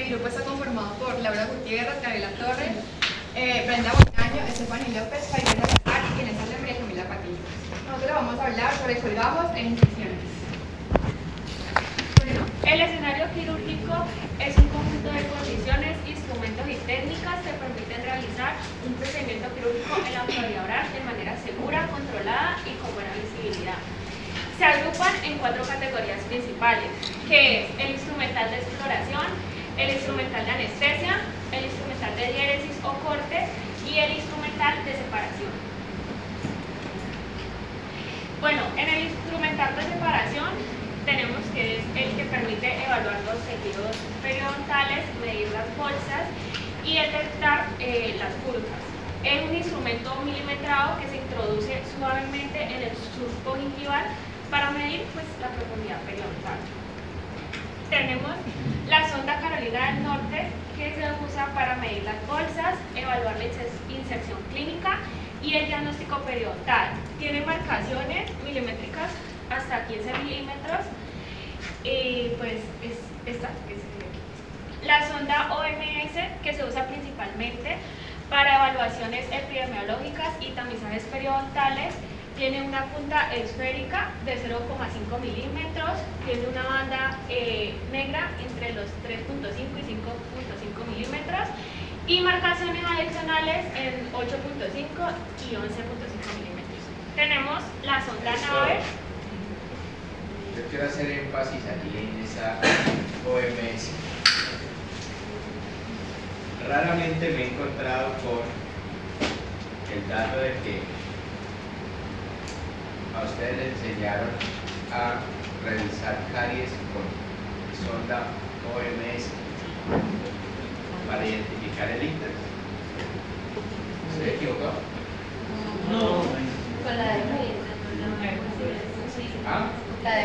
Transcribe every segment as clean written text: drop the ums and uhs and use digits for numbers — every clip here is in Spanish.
Mi grupo está conformado por Laura Gutiérrez, Gabriela Torres, Brenda Bonaño, Estefany López, Javier Salazar y Inés Alembra y Camila Patiño. Nosotros vamos a hablar sobre colgajos e incisiones. Bueno, el escenario quirúrgico es un conjunto de condiciones, instrumentos y técnicas que permiten realizar un procedimiento quirúrgico en la autoridad oral de manera segura, controlada y con buena visibilidad. Se agrupan en 4 categorías principales, que es el instrumental de exploración, el instrumental de anestesia, el instrumental de diéresis o corte y el instrumental de separación. Bueno, en el instrumental de separación tenemos que es el que permite evaluar los tejidos periodontales, medir las bolsas y detectar las curvas. Es un instrumento milimetrado que se introduce suavemente en el surco gingival para medir la profundidad periodontal. Tenemos la sonda Carolina del Norte, que se usa para medir las bolsas, evaluar la inserción clínica y el diagnóstico periodontal. Tiene marcaciones milimétricas hasta 15 milímetros y pues es esta que se ve aquí. La sonda OMS, que se usa principalmente para evaluaciones epidemiológicas y tamizajes periodontales, tiene una punta esférica de 0,5 milímetros, tiene una banda negra entre los 3,5 y 5,5 milímetros y marcaciones adicionales en 8,5 y 11,5 milímetros. Tenemos la sonda Naver. Yo quiero hacer énfasis allí en esa OMS. Raramente me he encontrado con el dato de que a ustedes les enseñaron a revisar caries con sonda OMS para identificar el índice. ¿Se equivocó? No. Con la de ¿Ah? La de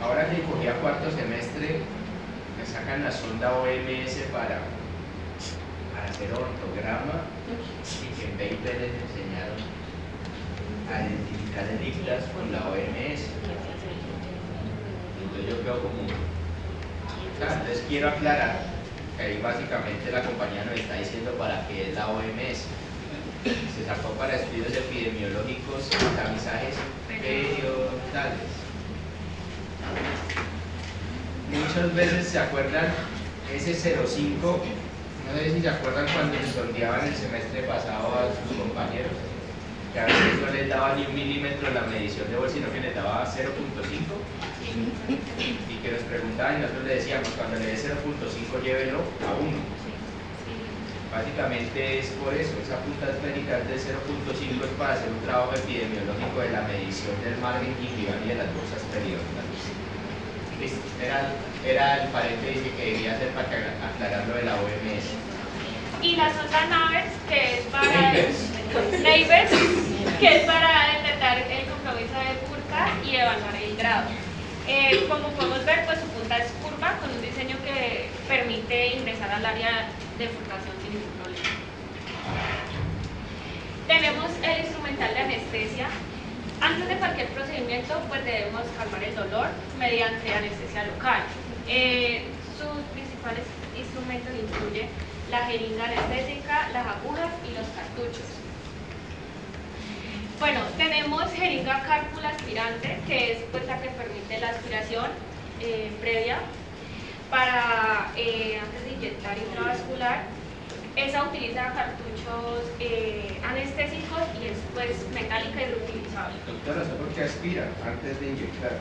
Ahora que cogí a cuarto semestre, me sacan la sonda OMS para hacer ortograma y que en 20 les enseñaron a identificar el ICLAS con la OMS. Entonces yo quedo como... entonces quiero aclarar que ahí básicamente la compañía nos está diciendo para qué es la OMS. Se sacó para estudios epidemiológicos y tamizajes periodontales. Muchas veces se acuerdan ese 05. No sé si se acuerdan cuando les sondeaban el semestre pasado a sus compañeros, que a veces no les daba ni 1 milímetro la medición de bolsa, sino que les daba 0,5 y que nos preguntaban y nosotros le decíamos, cuando le dé 0,5 llévelo a 1. Básicamente es por eso, esa punta esférica es de 0,5 es para hacer un trabajo epidemiológico de la medición del margen gingival y de las bolsas periodontales. Era el paréntesis que quería hacer para aclarar lo de la OMS. Y la sonda Navers, que es para Neighbors, que es para detectar el compromiso de curvas y evaluar el grado. Como podemos ver, pues su punta es curva con un diseño que permite ingresar al área de furtación sin ningún problema. Tenemos el instrumental de anestesia. Antes de cualquier procedimiento, pues debemos calmar el dolor mediante anestesia local. Sus principales instrumentos incluyen la jeringa anestésica, las agujas y los cartuchos. Bueno, tenemos jeringa cálcula aspirante, que es pues la que permite la aspiración previa para antes de inyectar intravascular. Esa utiliza cartuchos anestésicos y es pues metálica y reutilizable. Doctora, ¿sabe por qué aspira antes de inyectar?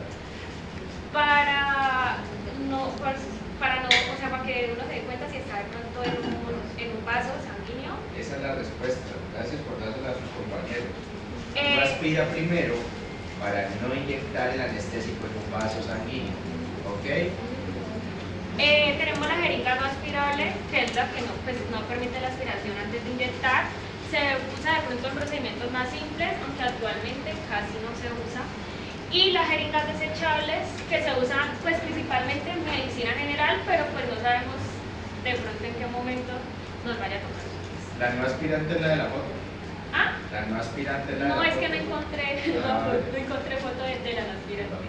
Para que uno se dé cuenta si está de pronto en un vaso sanguíneo. Esa es la respuesta. Gracias por dársela a sus compañeros. Uno aspira primero para no inyectar el anestésico en un vaso sanguíneo. ¿Ok? Tenemos la jeringa no aspirable, que es la que no permite la aspiración antes de inyectar. Se usa de pronto en procedimientos más simples, aunque actualmente casi no se usa. Y las jeringas desechables, que se usan pues principalmente en medicina general, pero pues no sabemos de pronto en qué momento nos vaya a tocar. ¿La no aspirante es la de la foto? ¿Ah? La no aspirante es la de la No, foto. es que no encontré foto de la no aspirante.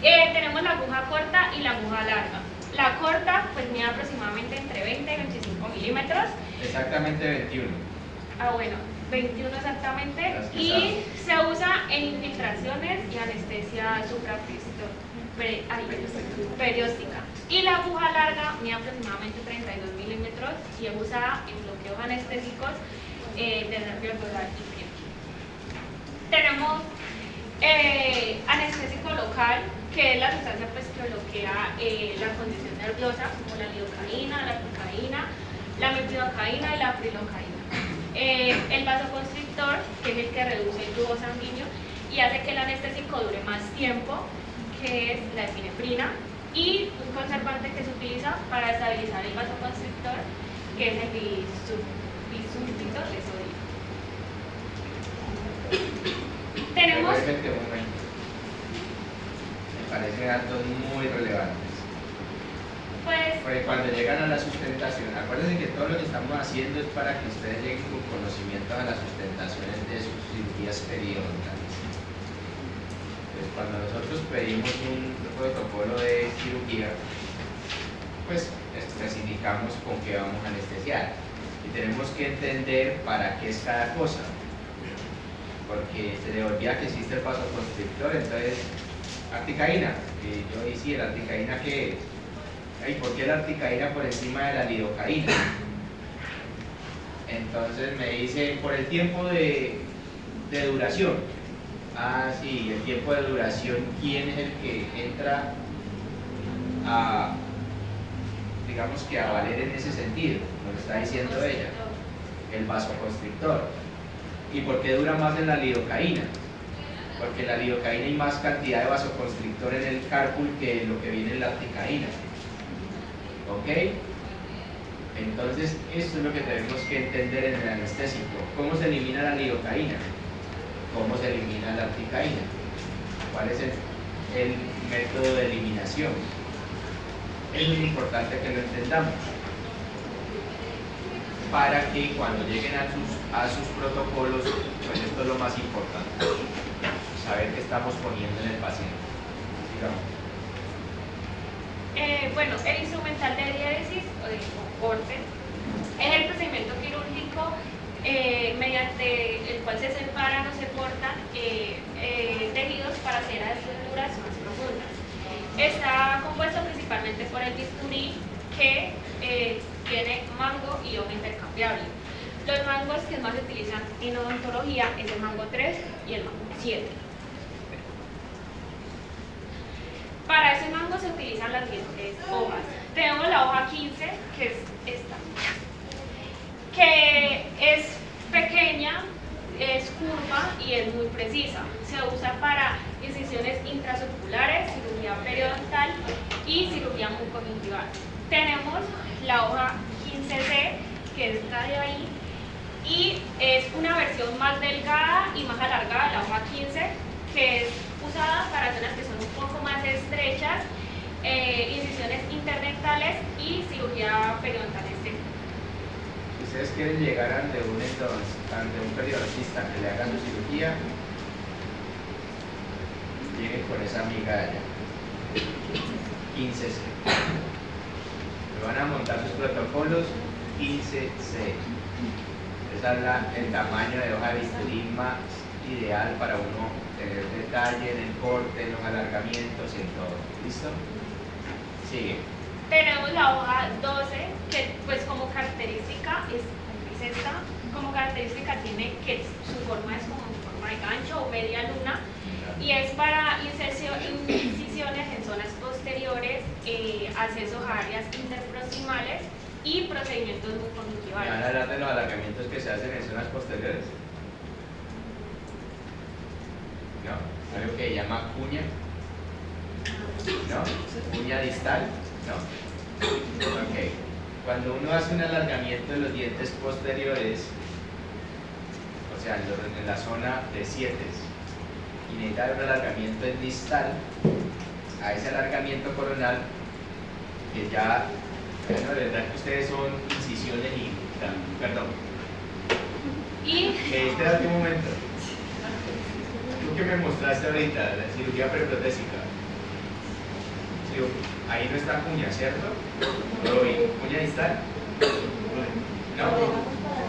Tenemos la aguja corta y la aguja larga. La corta pues mide aproximadamente entre 20 y 25 milímetros. Exactamente 21. Ah, bueno, 21 exactamente. Las que Y se usa en infiltraciones y anestesia perióstica. Y la aguja larga mide aproximadamente 32 milímetros y es usada en bloqueos anestésicos de nervio dorsal y frío. Tenemos anestésico local, que es la sustancia pues, que bloquea la condición nerviosa, como la lidocaína, la cocaína, la mepidocaína y la prilocaína. El vasoconstrictor, que es el que reduce el flujo sanguíneo y hace que el anestésico dure más tiempo, que es la epinefrina, y un conservante que se utiliza para estabilizar el vasoconstrictor, que es el bisulfito de sodio. Tenemos... Permíteme un momento. Me parecen datos muy relevantes. Pues, Porque cuando llegan a la sustentación, acuérdense que todo lo que estamos haciendo es para que ustedes lleguen con conocimiento a las sustentaciones de sus cirugías periodontales. Entonces, cuando nosotros pedimos un protocolo de cirugía, pues especificamos con qué vamos a anestesiar. Y tenemos que entender para qué es cada cosa. Porque se le olvida que existe el vasoconstrictor, entonces, articaína. Y yo decía, ¿la articaína qué es? ¿Y por qué la articaína por encima de la lidocaína? Entonces me dice, por el tiempo de duración. Ah, sí, el tiempo de duración, ¿quién es el que entra a, digamos que a valer en ese sentido? Lo que está diciendo ella, el vasoconstrictor. ¿Y por qué dura más en la lidocaína? Porque en la lidocaína hay más cantidad de vasoconstrictor en el cárpul que lo que viene en la articaína. ¿Ok? Entonces, esto es lo que tenemos que entender en el anestésico. ¿Cómo se elimina la lidocaína? ¿Cómo se elimina la articaína? ¿Cuál es el método de eliminación? Es muy importante que lo entendamos para que cuando lleguen a sus protocolos, pues esto es lo más importante, saber qué estamos poniendo en el paciente. Sigamos. Bueno, el instrumental de diéresis o corte es el procedimiento quirúrgico mediante el cual se separan o se cortan tejidos para hacer estructuras más profundas. Está compuesto principalmente por el bisturí, que tiene mango y hoja intercambiable. Los mangos que más se utilizan en odontología es el mango 3 y el mango 7. Para ese mango se utilizan las siguientes hojas. Tenemos la hoja 15, que es esta, que es pequeña, es curva y es muy precisa. Se usa para incisiones intracirculares, cirugía periodontal y cirugía mucogingival. Tenemos la hoja 15C, que es esta de ahí, y es una versión más delgada y más alargada de la hoja 15, que es usada para zonas que son un poco más estrechas, incisiones interdentales y cirugía periodontal estética. Si ustedes quieren llegar ante un periodoncista que le hagan su cirugía, lleguen con esa amiga de allá. 15C. Le van a montar sus protocolos 15C. Ese es el tamaño de hoja de bisturí más ideal para uno tener detalle en el corte, en los alargamientos y en todo. ¿Listo? Sigue. Tenemos la hoja 12, que pues como característica es esta, como característica tiene que su forma es como en forma de gancho o media luna, y es para incisiones en zonas posteriores, accesos a áreas interproximales y procedimientos ¿Me van a mucogingiales. hablar de los alargamientos que se hacen en zonas posteriores? ¿No? Algo que se llama cuña. ¿No? Cuña distal. ¿No? Ok. Cuando uno hace un alargamiento de los dientes posteriores, o sea, en la zona de 7, y necesita un alargamiento en distal, a ese alargamiento coronal, que ya, bueno, de verdad que ustedes son incisiones y, perdón. Y Espérate un momento. Tú que me mostraste ahorita, la cirugía periprotésica. ejemplo, ahí no está cuña, ¿cierto? ¿Todo bien? ¿Cuña distal? ¿No?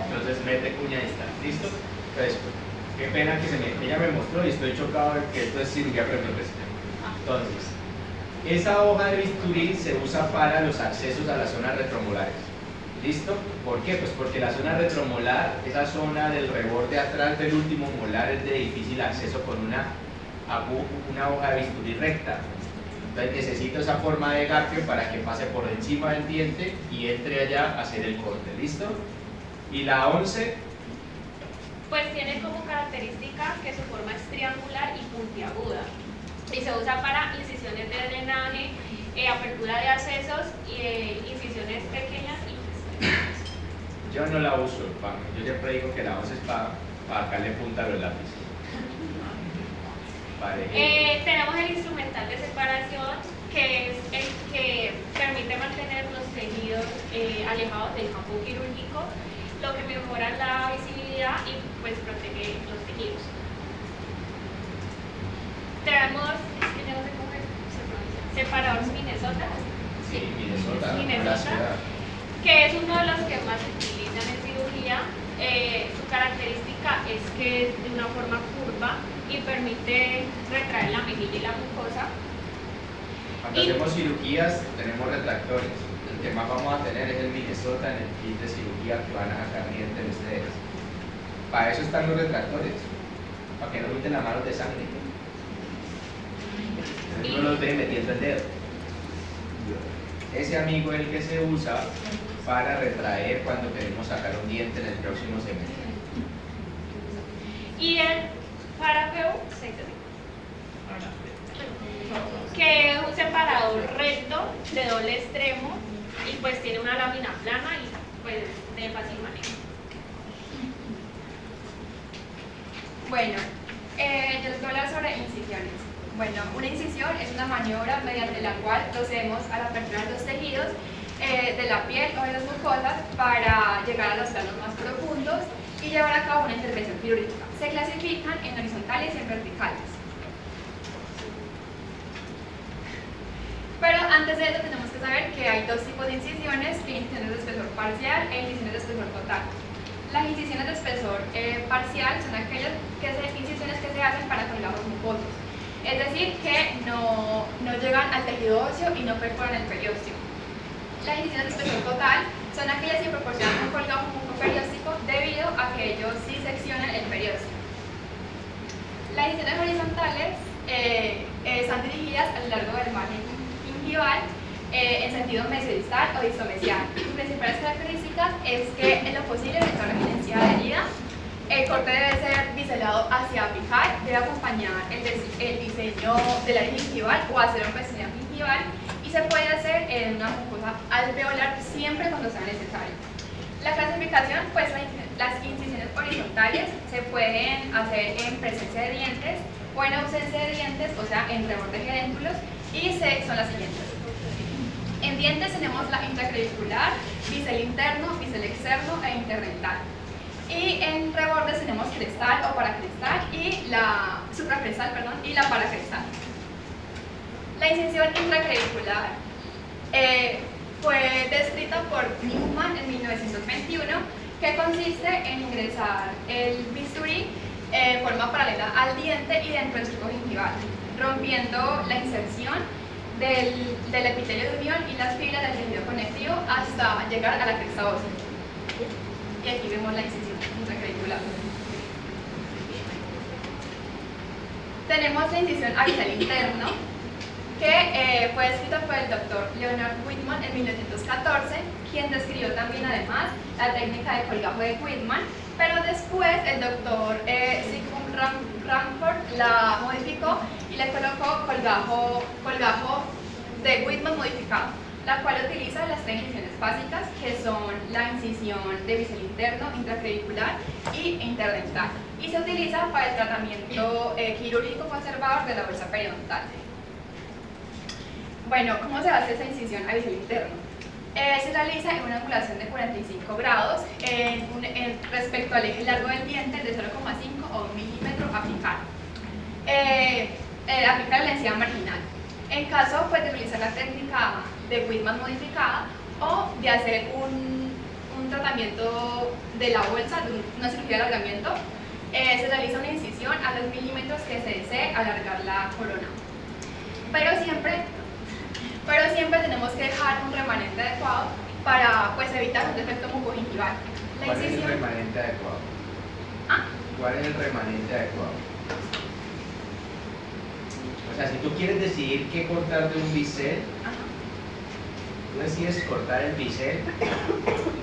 Entonces mete cuña distal, ¿listo? Entonces, qué pena que ella me mostró y estoy chocado de que esto es cirugía preprofesional. Entonces, esa hoja de bisturí se usa para los accesos a las zonas retromolares. ¿Listo? ¿Por qué? Pues porque la zona retromolar, esa zona del reborde atrás del último molar, es de difícil acceso con una hoja de bisturí recta. Entonces necesito esa forma de garfio para que pase por encima del diente y entre allá a hacer el corte. ¿Listo? Y la 11, pues tiene como característica que su forma es triangular y puntiaguda y se usa para incisiones de drenaje, apertura de accesos, incisiones pequeñas y pequeñas. yo no la uso, yo siempre digo que la 11 es para sacarle punta a los lápices. Tenemos el instrumental de separación, que es el que permite mantener los tejidos alejados del campo quirúrgico, lo que mejora la visibilidad y pues protege los tejidos. Tenemos, es que ya no sé cómo se pronuncia, separador Minnesota. Sí, Minnesota, Minnesota, la ciudad. que es uno de los que más se utilizan en cirugía. Su característica es que es de una forma curva y permite retraer la mejilla y la mucosa. Cuando hacemos cirugías tenemos retractores. El que más vamos a tener es el Minnesota en el kit de cirugía que van a sacar dientes ustedes. Para eso están los retractores, para que no meten las manos de sangre. No los ven metiendo el dedo. Ese amigo es el que se usa para retraer cuando queremos sacar un diente en el próximo semestre. Y el parapeu, que es un separador recto de doble extremo y pues tiene una lámina plana y pues de fácil manejo. Bueno, yo les voy a hablar sobre incisiones. Bueno, una incisión es una maniobra mediante la cual procedemos a la apertura de los tejidos de la piel o de las mucosas para llegar a los planos más profundos y llevar a cabo una intervención quirúrgica. Se clasifican en horizontales y en verticales. Pero antes de eso tenemos que saber que hay dos tipos de incisiones, incisiones de espesor parcial e incisiones de espesor total. Las incisiones de espesor parcial son aquellas incisiones que se hacen para colgajos mucosos, es decir, que no llegan al tejido óseo y no perforan el periósteo. Las incisiones de espesor total son aquellas que proporcionan un colgajo mucoperióstico debido a que ellos sí seccionan el periósteo. Las incisiones horizontales están dirigidas a lo largo del margen gingival en sentido mesodistal o distomesial. Sus principales características es que en lo posible restaura la evidencia de herida. El corte debe ser biselado hacia apical, debe acompañar el diseño del área gingival o hacer un pezoneo gingival y se puede hacer en una mucosa alveolar siempre cuando sea necesario. La clasificación, pues las incisiones horizontales se pueden hacer en presencia de dientes o en ausencia de dientes, o sea, en rebordes y edénculos, y son las siguientes. En dientes tenemos la intraclavicular, bisel interno, bisel externo e interdental. Y en rebordes tenemos crestal o paracrestal y la supracrestal, perdón, y la paracrestal. La incisión intraclavicular fue descrita por Newman en 1921, que consiste en ingresar el bisturí en forma paralela al diente y dentro del surco gingival, rompiendo la inserción del epitelio de unión y las fibras del tejido conectivo hasta llegar a la cresta ósea. Y aquí vemos la incisión intraclavicular. Tenemos la incisión axial interno, que fue escrita por el doctor Leonard Whitman en 1914, quien describió también además la técnica de colgajo de Whitman, pero después el doctor Sigmund Ramford la modificó y le colocó colgajo de Whitman modificado, la cual utiliza las tres incisiones básicas, que son la incisión de bisel interno, intraclavicular y interdental, y se utiliza para el tratamiento quirúrgico conservador de la bolsa periodontal. Bueno, ¿cómo se hace esa incisión a bisel interno? Se realiza en una angulación de 45 grados respecto al eje largo del diente de 0,5 o 1 milímetro apical. Apical la encía marginal. En caso pues, de utilizar la técnica de Whitman modificada o de hacer un tratamiento de la bolsa, de una cirugía de alargamiento, se realiza una incisión a los milímetros que se desee alargar la corona. Pero siempre tenemos que dejar un remanente adecuado para pues, evitar un defecto mucogingival. ¿Cuál es el remanente adecuado? ¿Ah? ¿Cuál es el remanente adecuado? O sea, si tú quieres decidir qué cortar de un bisel, Ajá. tú decides cortar el bisel,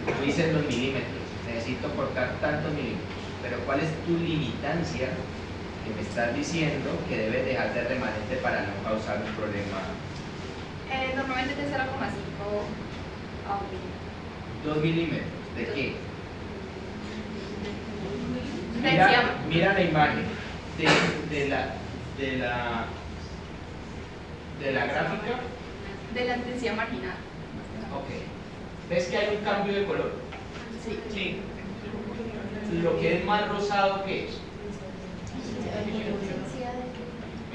tú dices los milímetros, necesito cortar tantos milímetros, pero ¿cuál es tu limitancia que me estás diciendo que debes dejar de remanente para no causar un problema? Normalmente es de 0,5 a 1 milímetro. 2 milímetros, ¿de qué? Densidad. Mira la imagen de la gráfica. De la intensidad marginal. Ok. ¿Ves que hay un cambio de color? Sí. Sí. Lo que es más rosado, ¿qué es?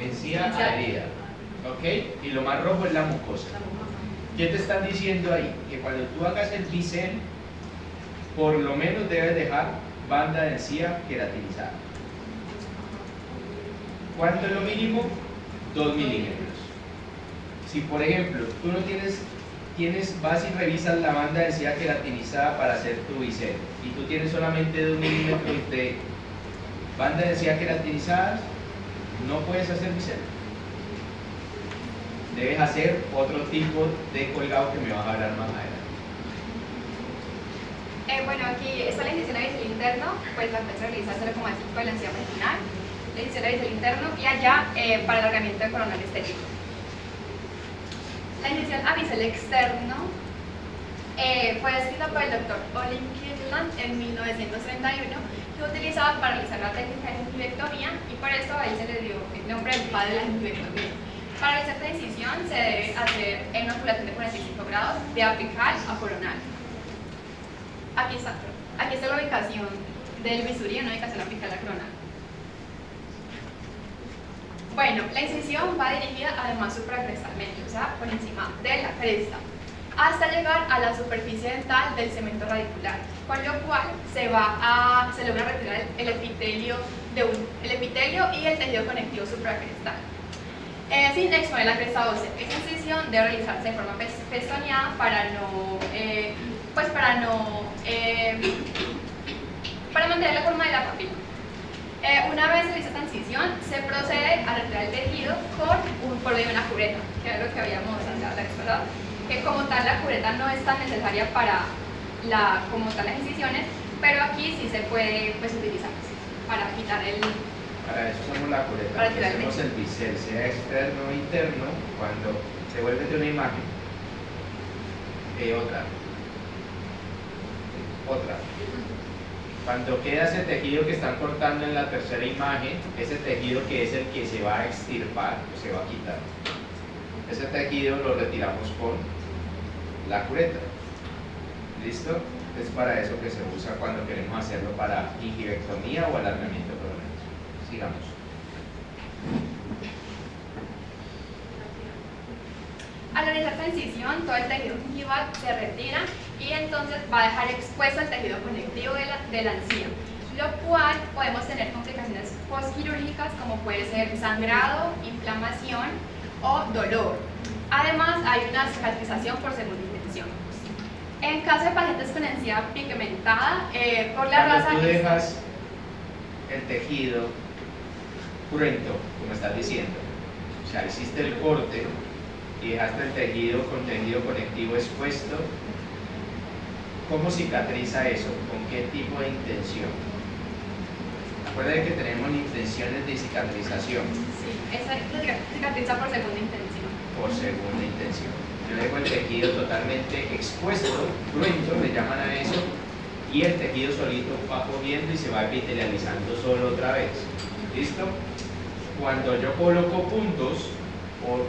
Encía adherida. ¿Ok? Y lo más rojo es la mucosa. ¿Qué te están diciendo ahí? Que cuando tú hagas el bisel, por lo menos debes dejar banda de encía queratinizada. ¿Cuánto es lo mínimo? 2 milímetros. Si por ejemplo tú no vas y revisas la banda de encía queratinizada para hacer tu bisel y tú tienes solamente 2 milímetros de banda de encía queratinizada, no puedes hacer bisel. Debes hacer otro tipo de colgado que me vas a hablar más adelante. Bueno, aquí está la incisión a bisel interno, pues la se realiza 0,5 de la encía marginal, la incisión a bisel interno y allá para el alargamiento de coronal estético. La incisión a bisel externo fue descrita por el Dr. Olin Kirtland en 1931, que utilizaba para realizar la técnica de gingivectomía y por eso a él se le dio el nombre del padre de la gingivectomía. Para realizar esta incisión se debe hacer en una angulación de 45 grados de apical a coronal. Aquí está la ubicación del bisturí, una ubicación apical a coronal. Bueno, la incisión va dirigida además supracrestalmente, o sea, por encima de la cresta, hasta llegar a la superficie dental del cemento radicular, con lo cual se logra retirar el epitelio y el tejido conectivo supracrestal. Sin exponer la cresta ósea. Esta incisión debe realizarse de forma pezoneada para mantener la forma de la papila. Una vez se hizo esta incisión, se procede a retirar el tejido por medio de una cureta, que es lo que habíamos hablado la vez pasada, que como tal la cureta no es tan necesaria para como tal las incisiones, pero aquí sí se puede utilizar para quitar el... Para eso usamos la cureta, Para porque hacemos el bisel, sea externo o interno, cuando se vuelve de una imagen. Otra. Cuando queda ese tejido que están cortando en la tercera imagen, ese tejido que es el que se va a extirpar o se va a quitar, ese tejido lo retiramos con la cureta. ¿Listo? Es para eso que se usa cuando queremos hacerlo para gingivectomía o alargamiento coronal. Sigamos. Al realizar esta incisión, todo el tejido gingival se retira y entonces va a dejar expuesto el tejido conectivo de la encía, lo cual podemos tener complicaciones postquirúrgicas como puede ser sangrado, inflamación o dolor. Además, hay una cicatrización por segunda intención. En caso de pacientes con encía pigmentada, por la raza... Cuando tú dejas el tejido cruento, como estás diciendo, o sea, hiciste el corte y dejaste el tejido con tejido conectivo expuesto, ¿cómo cicatriza eso? ¿Con qué tipo de intención? Acuérdense que tenemos intenciones de cicatrización. Sí, esa cicatriza por segunda intención. Por segunda intención. Yo dejo el tejido totalmente expuesto, cruento, le llaman a eso, y el tejido solito va comiendo y se va epitelializando solo otra vez. ¿Listo? Cuando yo coloco puntos o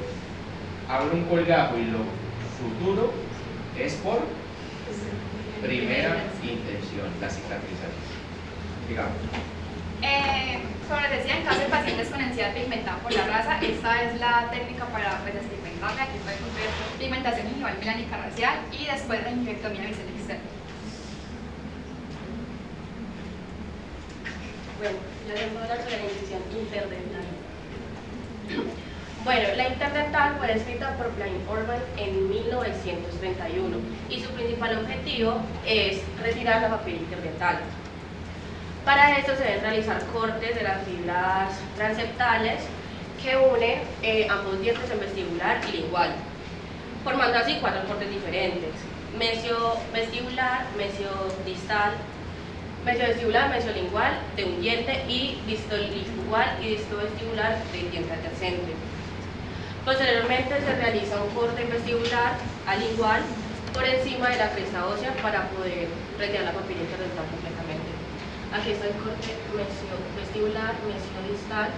abro un colgajo y lo suturo, es por primera intención, la cicatrización. Digamos. Como les decía, en caso de pacientes con ansiedad pigmentada por la raza, esta es la técnica para despigmentarla. Aquí podemos ver pigmentación gingival melánica racial y después la gingivectomía bisel externa. Bueno, yo les voy a hablar sobre la incisión interdental. Bueno, la interdental fue descrita por Blaine Orban en 1931 y su principal objetivo es retirar la papila interdental. Para esto se deben realizar cortes de las fibras transeptales que unen ambos dientes en vestibular y lingual, formando así 4 cortes diferentes: mesio-vestibular, mesio-distal, mesio-vestibular, mesio-lingual de un diente y distolingual y distovestibular del diente adyacente. Posteriormente se realiza un corte vestibular al lingual por encima de la cresta ósea para poder retirar la papila interdental completamente. Aquí está el corte mesio-vestibular, mesio-distal,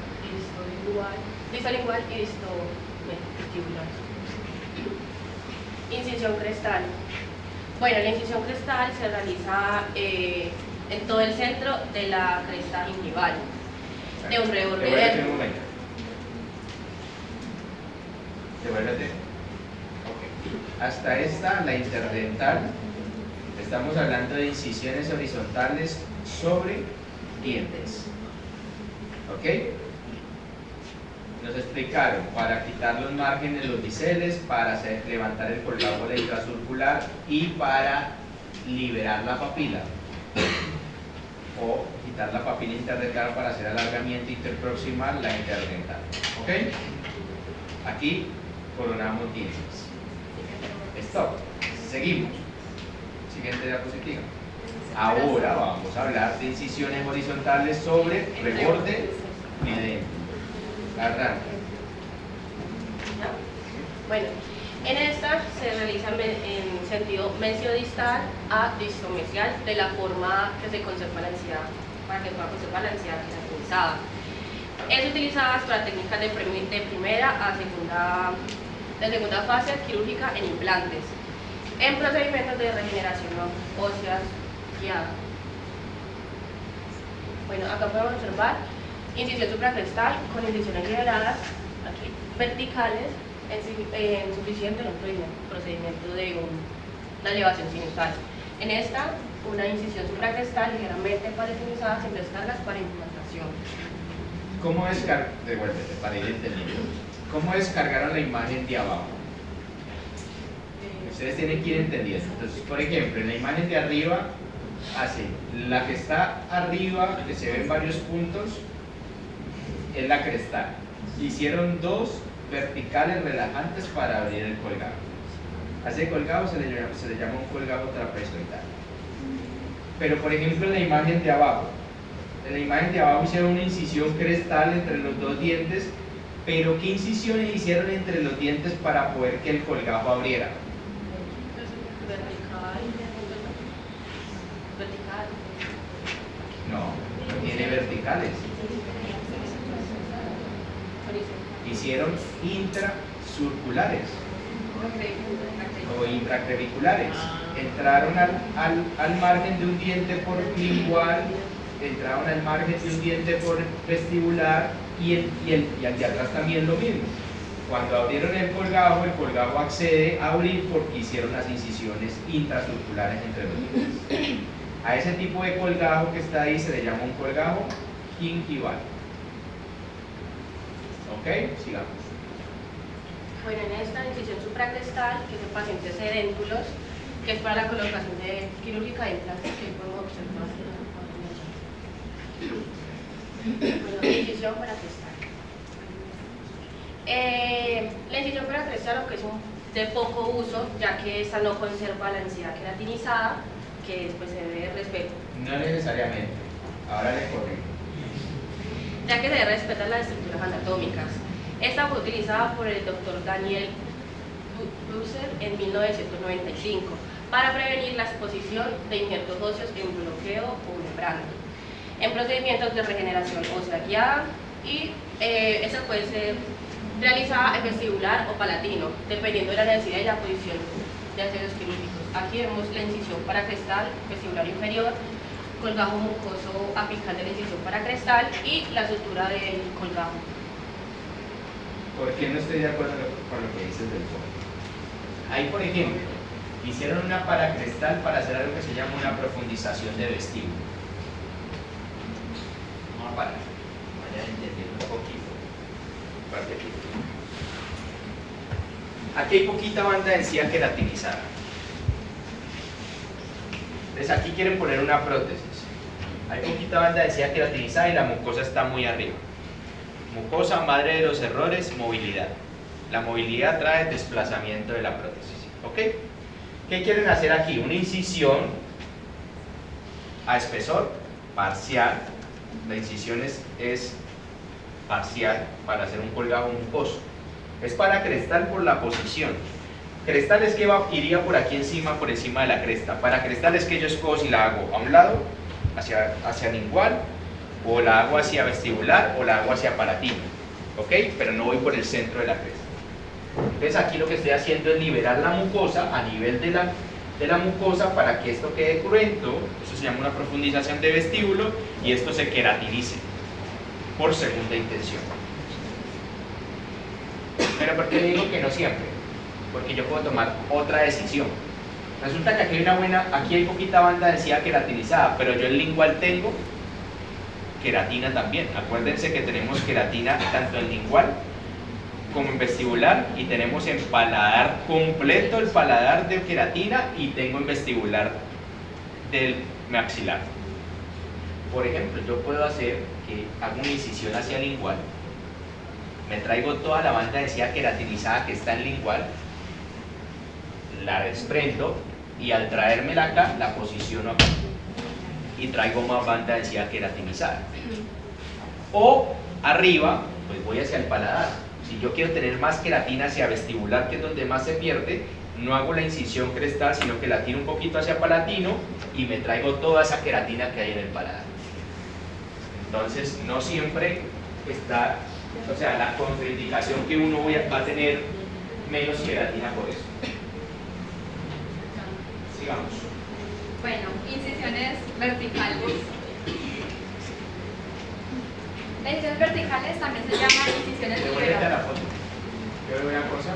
distolingual y distovestibular. Incisión crestal. Bueno, la incisión crestal se realiza en todo el centro de la cresta gingival, de un reborde Devuélvete dentro. un momento. Devuélvete. Ok. Hasta esta, la interdental, estamos hablando de incisiones horizontales sobre dientes. ¿Ok? Nos explicaron para quitar los márgenes de los biseles, para levantar el colgado intracircular y para liberar la papila o quitar la papila interdental para hacer alargamiento interproximal, la interdental. ¿Ok? Aquí coronamos dientes. Stop. Seguimos. Siguiente diapositiva. Ahora vamos a hablar de incisiones horizontales sobre reborde y dentro. Arranca. Bueno, en esta se realiza en sentido mesio-distal a distomesial de la forma que se conserva la ansiedad, para que pueda conservar la ansiedad caracterizada. Es utilizada para técnicas de primera a segunda fase quirúrgica en implantes, en procedimientos de regeneración ósea guiada. Bueno, acá podemos observar incisión supracrestal con incisiones liberadas aquí, verticales en suficiente en un procedimiento de una elevación sinusal. En esta, una incisión supracrestal ligeramente palatinizada sin descargas para implantación. ¿Cómo devuélvete para ir entendiendo? ¿Cómo descargaron la imagen de abajo? Ustedes tienen que ir entendiendo. Entonces, por ejemplo, en la imagen de arriba, así, la que está arriba, que se ven varios puntos, es la crestal. Hicieron 2 verticales relajantes para abrir el colgado. A ese colgado se le llama un colgado trapezoidal. Pero, por ejemplo, en la imagen de abajo, hicieron una incisión crestal entre los 2 dientes, pero ¿qué incisiones hicieron entre los dientes para poder que el colgajo abriera? Vertical. No tiene verticales. Hicieron intracirculares o intracreviculares. Entraron al margen de un diente por lingual, entraron al margen de un diente por vestibular y al de atrás también lo mismo. Cuando abrieron el colgajo accede a abrir porque hicieron las incisiones intracirculares entre los dientes. A ese tipo de colgajo que está ahí se le llama un colgajo gingival. ¿Ok? Sigamos. Bueno, en esta incisión supracrestal, que es en pacientes edéntulos, que es para la colocación quirúrgica de implantes, que podemos observar. Bueno, incisión paracrestal. La incisión paracrestal, aunque es de poco uso, ya que esta no conserva la densidad queratinizada, que después se debe respetar. No necesariamente. Ahora le corrijo. Ya que se debe respetar las estructuras anatómicas. Esta fue utilizada por el doctor Daniel Busser en 1995 para prevenir la exposición de injertos óseos en bloqueo o membrana, en procedimientos de regeneración ósea guiada, y esa puede ser realizada en vestibular o palatino, dependiendo de la necesidad y la posición de accesos quirúrgicos. Aquí vemos la incisión paracrestal vestibular inferior colgajo mucoso apical de la incisión paracrestal y la sutura del colgajo. ¿Por qué no estoy de acuerdo con lo que dices del fondo? Ahí, por ejemplo, hicieron una paracrestal para hacer algo que se llama una profundización de vestíbulo. Vamos a parar, vayan entendiendo un poquito. Aquí hay poquita banda de encía queratinizada. Entonces aquí quieren poner una prótesis. Hay poquita banda de encía queratinizada y la mucosa está muy arriba. Mucosa, madre de los errores, movilidad. La movilidad trae desplazamiento de la prótesis. ¿Ok? ¿Qué quieren hacer aquí? Una incisión a espesor parcial. La incisión es parcial para hacer un colgajo mucoso. Es para crestal por la posición. Crestal es que iría por aquí encima, por encima de la cresta. Para crestal es que yo escojo si la hago a un lado, hacia lingual, o la hago hacia vestibular, o la hago hacia palatino. ¿Ok? Pero no voy por el centro de la cresta. Entonces aquí lo que estoy haciendo es liberar la mucosa a nivel de la mucosa para que esto quede cruento. Eso se llama una profundización de vestíbulo y esto se queratinice por segunda intención. Pero ¿por qué digo que no siempre? Porque yo puedo tomar otra decisión. Resulta que aquí hay poquita banda de encía queratinizada, pero yo en lingual tengo queratina también. Acuérdense que tenemos queratina tanto en lingual como en vestibular y tenemos en paladar completo el paladar de queratina y tengo en vestibular del maxilar. Por ejemplo, yo puedo hacer que hago una incisión hacia lingual, me traigo toda la banda de encía queratinizada que está en lingual, la desprendo y al traérmela acá la posiciono acá y traigo más banda de encía queratinizada. O arriba, pues voy hacia el paladar. Si yo quiero tener más queratina hacia vestibular, que es donde más se pierde, no hago la incisión crestal, sino que la tiro un poquito hacia palatino y me traigo toda esa queratina que hay en el paladar. Entonces, no siempre está, o sea, la contraindicación que uno va a tener menos queratina por eso. Sigamos. Bueno, incisiones verticales. Las incisiones verticales también se llaman incisiones Devuélvete a la liberadoras. foto. Yo veo una cosa.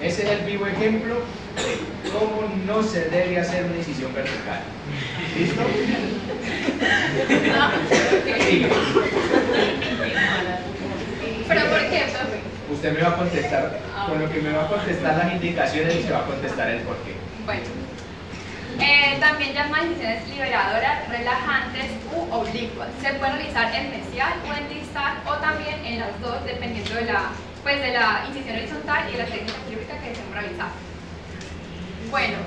Ese es el vivo ejemplo de cómo no se debe hacer una incisión vertical. ¿Listo? Sigue. ¿Pero por qué, profe? Usted me va a contestar, con lo que me va a contestar las indicaciones y se va a contestar el porqué. Bueno, también llaman incisiones liberadoras, relajantes u oblicuas. Se pueden realizar en mesial o en distal o también en las dos, dependiendo de la incisión horizontal y de la técnica quirúrgica que deseen realizar. Bueno,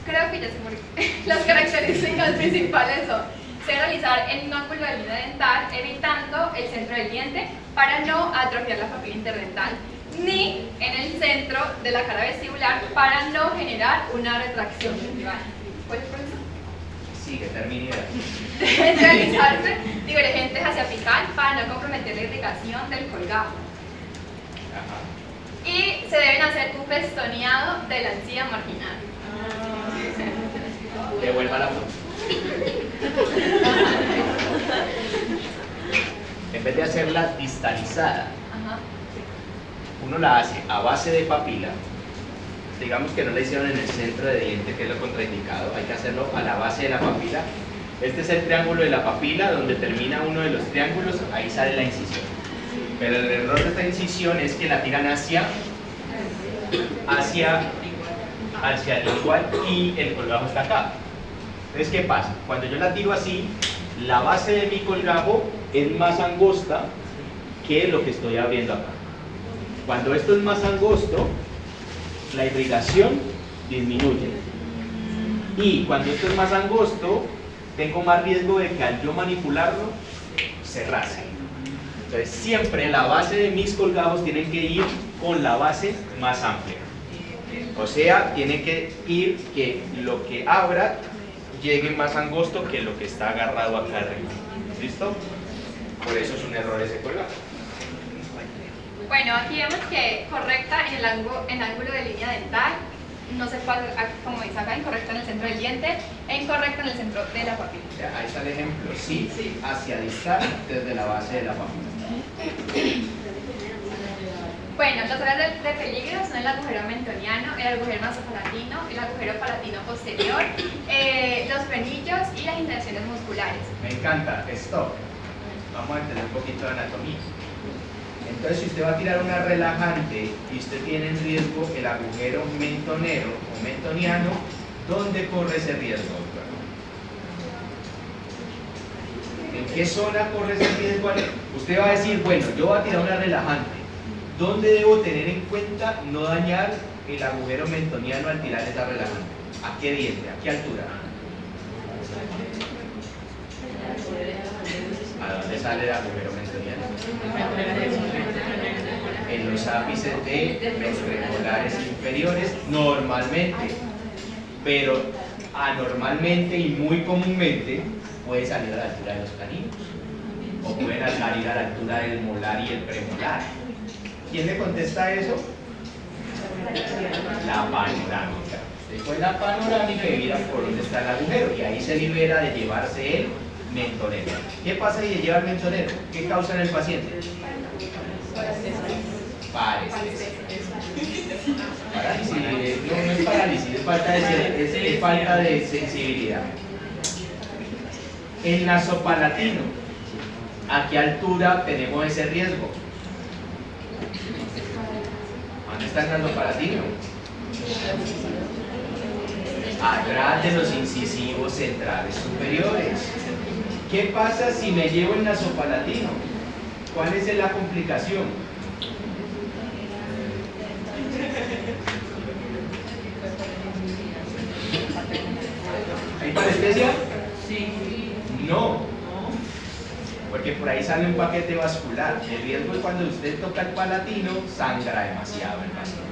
creo que ya sé por qué. Las características principales son: se debe realizar en un ángulo de línea dental, evitando el centro del diente para no atrofiar la papila interdental, ni en el centro de la cara vestibular para no generar una retracción gingival. ¿Cuál es el proceso? Sigue, termine. Deben realizarse divergentes hacia apical para no comprometer la irrigación del colgajo. Ajá. Y se deben hacer un festoneado de la encía marginal. Devuelva la foto. En vez de hacerla distalizada, Ajá. uno la hace a base de papila. Digamos que no la hicieron en el centro de diente, que es lo contraindicado, hay que hacerlo a la base de la papila. Este es el triángulo de la papila, donde termina uno de los triángulos, ahí sale la incisión. Pero el error de esta incisión es que la tiran hacia el igual y el colgajo está acá. Entonces, ¿qué pasa? Cuando yo la tiro así, la base de mi colgajo es más angosta que lo que estoy abriendo acá. Cuando esto es más angosto, la irrigación disminuye. Y cuando esto es más angosto, tengo más riesgo de que al yo manipularlo, se rasgue. Entonces, siempre la base de mis colgajos tienen que ir con la base más amplia. O sea, tiene que ir que lo que abra llegue más angosto que lo que está agarrado acá arriba. ¿Listo? Por eso es un error ese colgajo. Bueno, aquí vemos que correcta en el ángulo de línea dental, no se puede hacer, como dice acá, incorrecto en el centro del diente e incorrecto en el centro de la papila. O sea, ahí está el ejemplo, sí, hacia distal desde la base de la papila. Bueno, las áreas de peligro son el agujero mentoniano, el agujero nasopalatino, el agujero palatino posterior, los frenillos y las intenciones musculares. Me encanta, stop. Vamos a entender un poquito de anatomía. Entonces, si usted va a tirar una relajante y usted tiene en riesgo el agujero mentonero o mentoniano, ¿dónde corre ese riesgo, doctor? ¿En qué zona corre ese riesgo? Usted va a decir, bueno, yo voy a tirar una relajante. ¿Dónde debo tener en cuenta no dañar el agujero mentoniano al tirar esa relajante? ¿A qué diente? ¿A qué altura? ¿A dónde sale el agujero mentoniano? En los ápices de los premolares inferiores, normalmente, pero anormalmente y muy comúnmente puede salir a la altura de los caninos, o puede salir a la altura del molar y el premolar. ¿Quién le contesta eso? La panorámica. Después la panorámica y mira por dónde está el agujero y ahí se libera de llevarse el mentonero. ¿Qué pasa si se lleva el mentonero? ¿Qué causa en el paciente? Parálisis. Parálisis. No es parálisis, es falta de sensibilidad. El nasopalatino, ¿a qué altura tenemos ese riesgo? ¿Dónde está el nasopalatino? Atrás de los incisivos centrales superiores. ¿Qué pasa si me llevo el nasopalatino? ¿Cuál es la complicación? ¿Hay parestesia? Sí. No, porque por ahí sale un paquete vascular. El riesgo es cuando usted toca el palatino, sangra demasiado el paciente.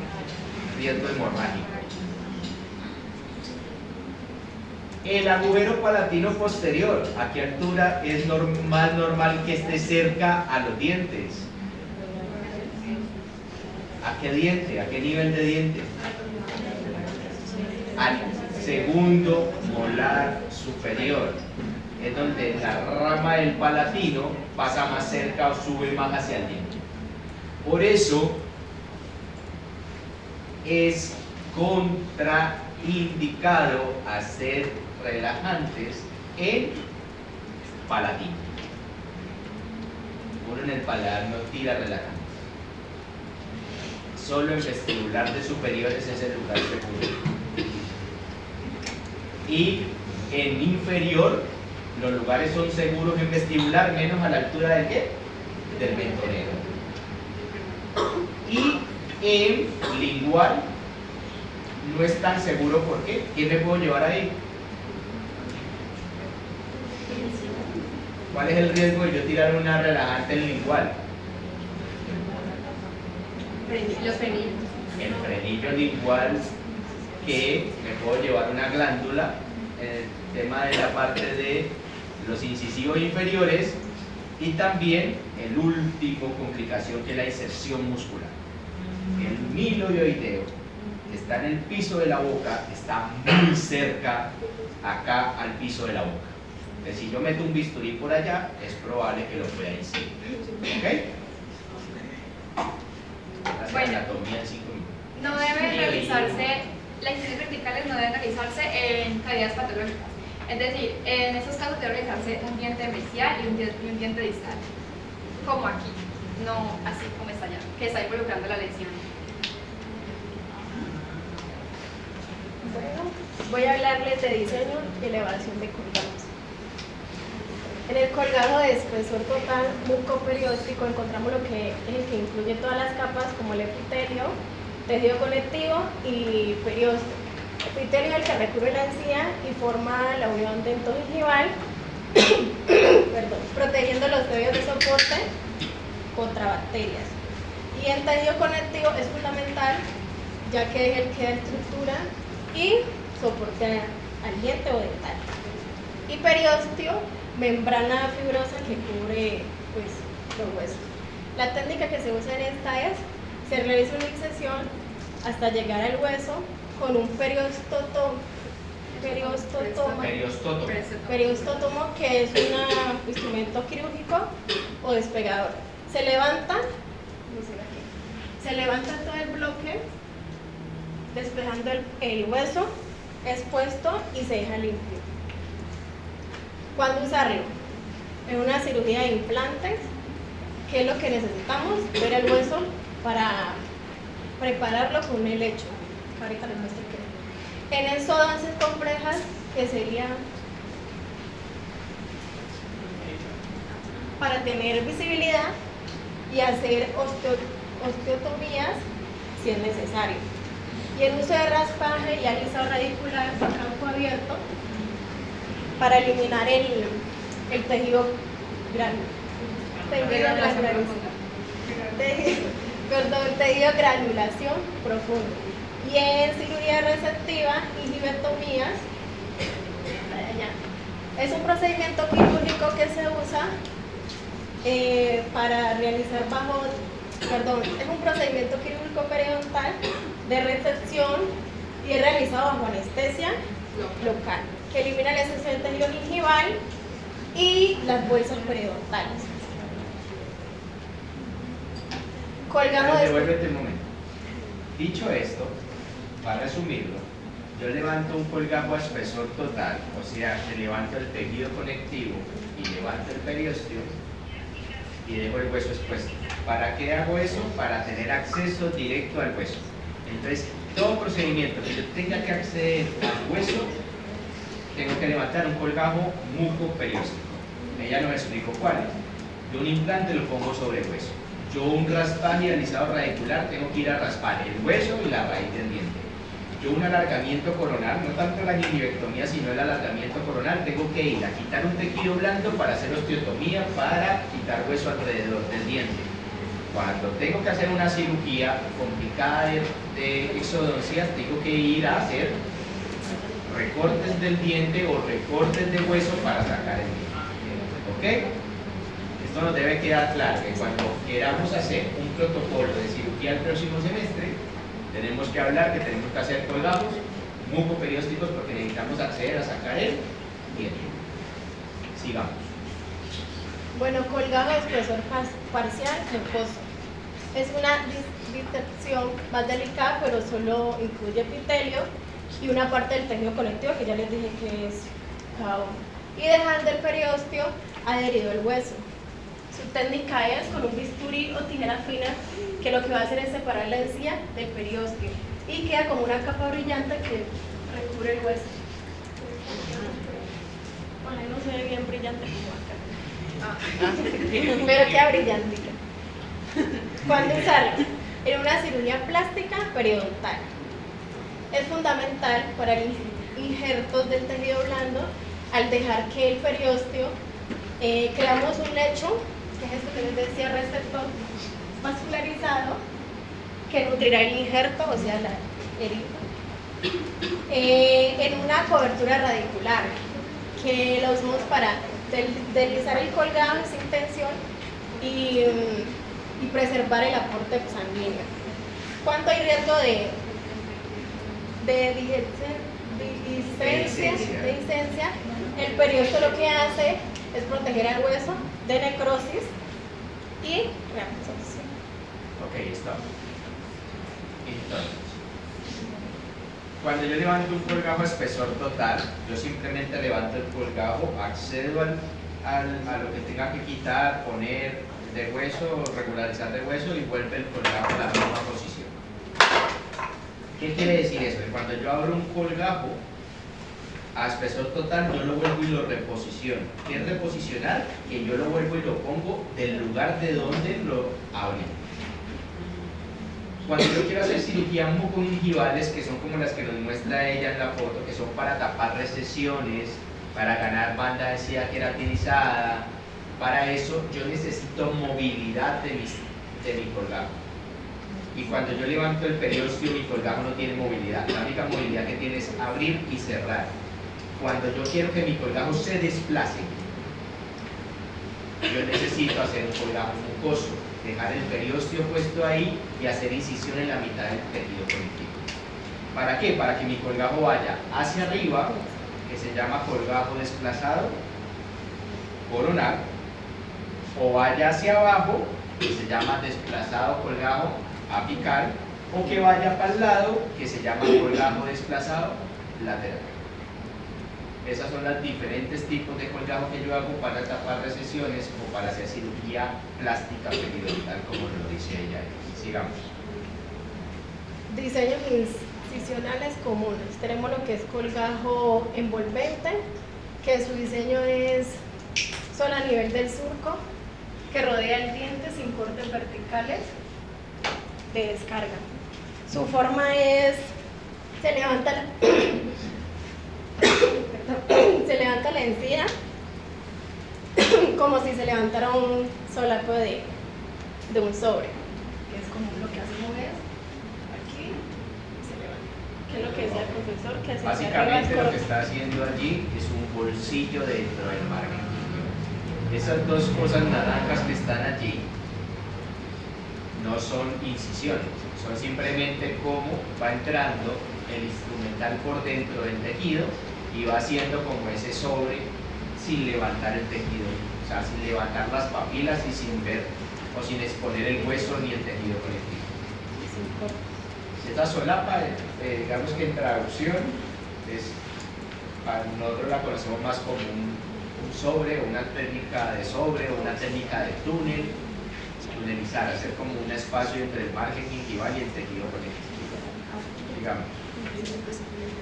Riesgo hemorrágico. El agujero palatino posterior, ¿a qué altura es más normal que esté cerca a los dientes? ¿A qué diente? ¿A qué nivel de diente? Al segundo molar superior. Es donde la rama del palatino pasa más cerca o sube más hacia el diente. Por eso es contraindicado hacer relajantes en palatino. Uno en el paladar no tira relajantes. Solo en vestibular de superiores es el lugar seguro. Y en inferior los lugares son seguros en vestibular, menos a la altura del ¿qué? Del mentonero. Y en lingual no es tan seguro. ¿Por qué? ¿Quién me puedo llevar ahí? ¿Cuál es el riesgo de yo tirar una relajante en lingual? Los frenillos. El frenillo lingual, que me puedo llevar una glándula, el tema de la parte de los incisivos inferiores, y también el último complicación, que es la inserción muscular. El miloioideo, que está en el piso de la boca, está muy cerca acá al piso de la boca. Entonces, si yo meto un bisturí por allá, es probable que lo pueda inserir. ¿Ok? Bueno. Anatomía en 5 minutos. No deben realizarse, las incisiones verticales no deben realizarse en cavidades patológicas. Es decir, en estos casos debe realizarse un diente mesial y un diente distal. Como aquí, no así como está allá, que está involucrando la lesión. Bueno, voy a hablarles de diseño y elevación de colgados. En el colgado de espesor total mucoperióstico encontramos lo que es el que incluye todas las capas, como el epitelio, tejido conectivo y periósteo. El epitelio es el que recubre la encía y forma la unión dentogingival, protegiendo los nervios de soporte contra bacterias. Y el tejido conectivo es fundamental, ya que es el que da estructura y soporte al diente o dental. Y periósteo, membrana fibrosa que cubre pues, los huesos. La técnica que se usa en esta es, se realiza una incisión hasta llegar al hueso con un periostótomo, que es un instrumento quirúrgico o despegador. Se levanta todo el bloque, despejando el hueso expuesto y se deja limpio. ¿Cuándo usarlo? En una cirugía de implantes, ¿qué es lo que necesitamos? Ver el hueso para prepararlo con un helecho. Ahorita les muestro qué. En ensodoncias complejas, que sería para tener visibilidad y hacer osteotomías si es necesario. Y el uso de raspaje y alisado radicular a campo abierto para eliminar el tejido granulación profundo. Y en cirugía resectiva y gibectomías, es un procedimiento quirúrgico que se usa para realizar es un procedimiento quirúrgico periodontal de resección y es realizado bajo anestesia local, que elimina la extensión del tejido gingival y las bolsas periodontales. Colgamos Devuélvete un momento. Dicho esto, para resumirlo, yo levanto un colgajo a espesor total, o sea, que levanto el tejido conectivo y levanto el periósteo y dejo el hueso expuesto. ¿Para qué hago eso? Para tener acceso directo al hueso. Entonces, todo procedimiento que yo tenga que acceder al hueso, tengo que levantar un colgajo mucoperióstico. Ella nos explicó cuál es. Yo un implante lo pongo sobre el hueso. Yo un raspaje y alisado radicular tengo que ir a raspar el hueso y la raíz del diente. Yo un alargamiento coronal, no tanto la gingivectomía, sino el alargamiento coronal, tengo que ir a quitar un tejido blando para hacer osteotomía, para quitar hueso alrededor del diente. Cuando tengo que hacer una cirugía complicada de exodoncias, tengo que ir a hacer recortes del diente o recortes de hueso para sacar el diente. ¿Ok? Esto nos debe quedar claro, que cuando queramos hacer un protocolo de cirugía el próximo semestre, tenemos que hablar que tenemos que hacer colgajos mucoperiósticos porque necesitamos acceder a sacar el diente. Sigamos. Bueno, colgajo de espesor parcial mucoso. Es una disección más delicada, pero solo incluye epitelio y una parte del tejido conectivo, que ya les dije que es cada uno. Y dejando el periósteo adherido al hueso. Su técnica es con un bisturí o tijera fina, que lo que va a hacer es separar la encía del periósteo y queda como una capa brillante que recubre el hueso. Bueno, no se ve bien brillante como acá. Pero queda brillante. ¿Cuándo usarlo? En una cirugía plástica periodontal. Es fundamental para injertos del tejido blando al dejar que el periósteo creamos un lecho, que es esto que les decía, receptor vascularizado, que nutrirá el injerto, o sea, la herida, en una cobertura radicular, que lo usamos para deslizar el colgado sin tensión y preservar el aporte sanguíneo. ¿Cuánto hay riesgo de discencia? El periósteo lo que hace es proteger al hueso de necrosis y reabsorción. Ok, estamos. Entonces, cuando yo levanto un colgajo a espesor total, yo simplemente levanto el colgajo, accedo a lo que tenga que quitar, poner de hueso, regularizar de hueso y vuelve el colgajo a la misma posición. ¿Qué quiere decir eso? Que cuando yo abro un colgajo a espesor total, yo lo vuelvo y lo reposiciono. ¿Qué es reposicionar? Que yo lo vuelvo y lo pongo del lugar de donde lo abrí. Cuando yo quiero hacer cirugía mucogingivales, que son como las que nos muestra ella en la foto, que son para tapar recesiones, para ganar banda de seda queratinizada, para eso yo necesito movilidad de mi colgajo. Y cuando yo levanto el periósteo, mi colgajo no tiene movilidad. La única movilidad que tiene es abrir y cerrar. Cuando yo quiero que mi colgajo se desplace, yo necesito hacer un colgajo mucoso, dejar el periósteo puesto ahí y hacer incisión en la mitad del tejido conectivo. ¿Para qué? Para que mi colgajo vaya hacia arriba, que se llama colgajo desplazado coronal, o vaya hacia abajo, que se llama desplazado colgajo apical, o que vaya para el lado, que se llama colgajo desplazado lateral. Esas son los diferentes tipos de colgajo que yo hago para tapar recesiones o para hacer cirugía plástica periodontal, como lo dice ella. Sigamos. Diseños incisionales comunes. Tenemos lo que es colgajo envolvente, que su diseño es solo a nivel del surco, que rodea el diente sin cortes verticales de descarga. Su forma es, se levanta la encía como si se levantara un solapo de un sobre, que es como lo que hacemos es aquí y se levanta, que es lo que decía el profesor, que hacia Básicamente arriba lo que está haciendo allí es un bolsillo dentro del margen. Esas dos cosas naranjas que están allí no son incisiones, son simplemente cómo va entrando el instrumental por dentro del tejido y va haciendo como ese sobre sin levantar el tejido, o sea, sin levantar las papilas y sin ver o sin exponer el hueso ni el tejido conectivo. Esta solapa, digamos que en traducción, nosotros la conocemos más como un sobre, una técnica de sobre, o una técnica de túnel, tunelizar, hacer como un espacio entre el margen gingival y el tejido conectivo. Digamos.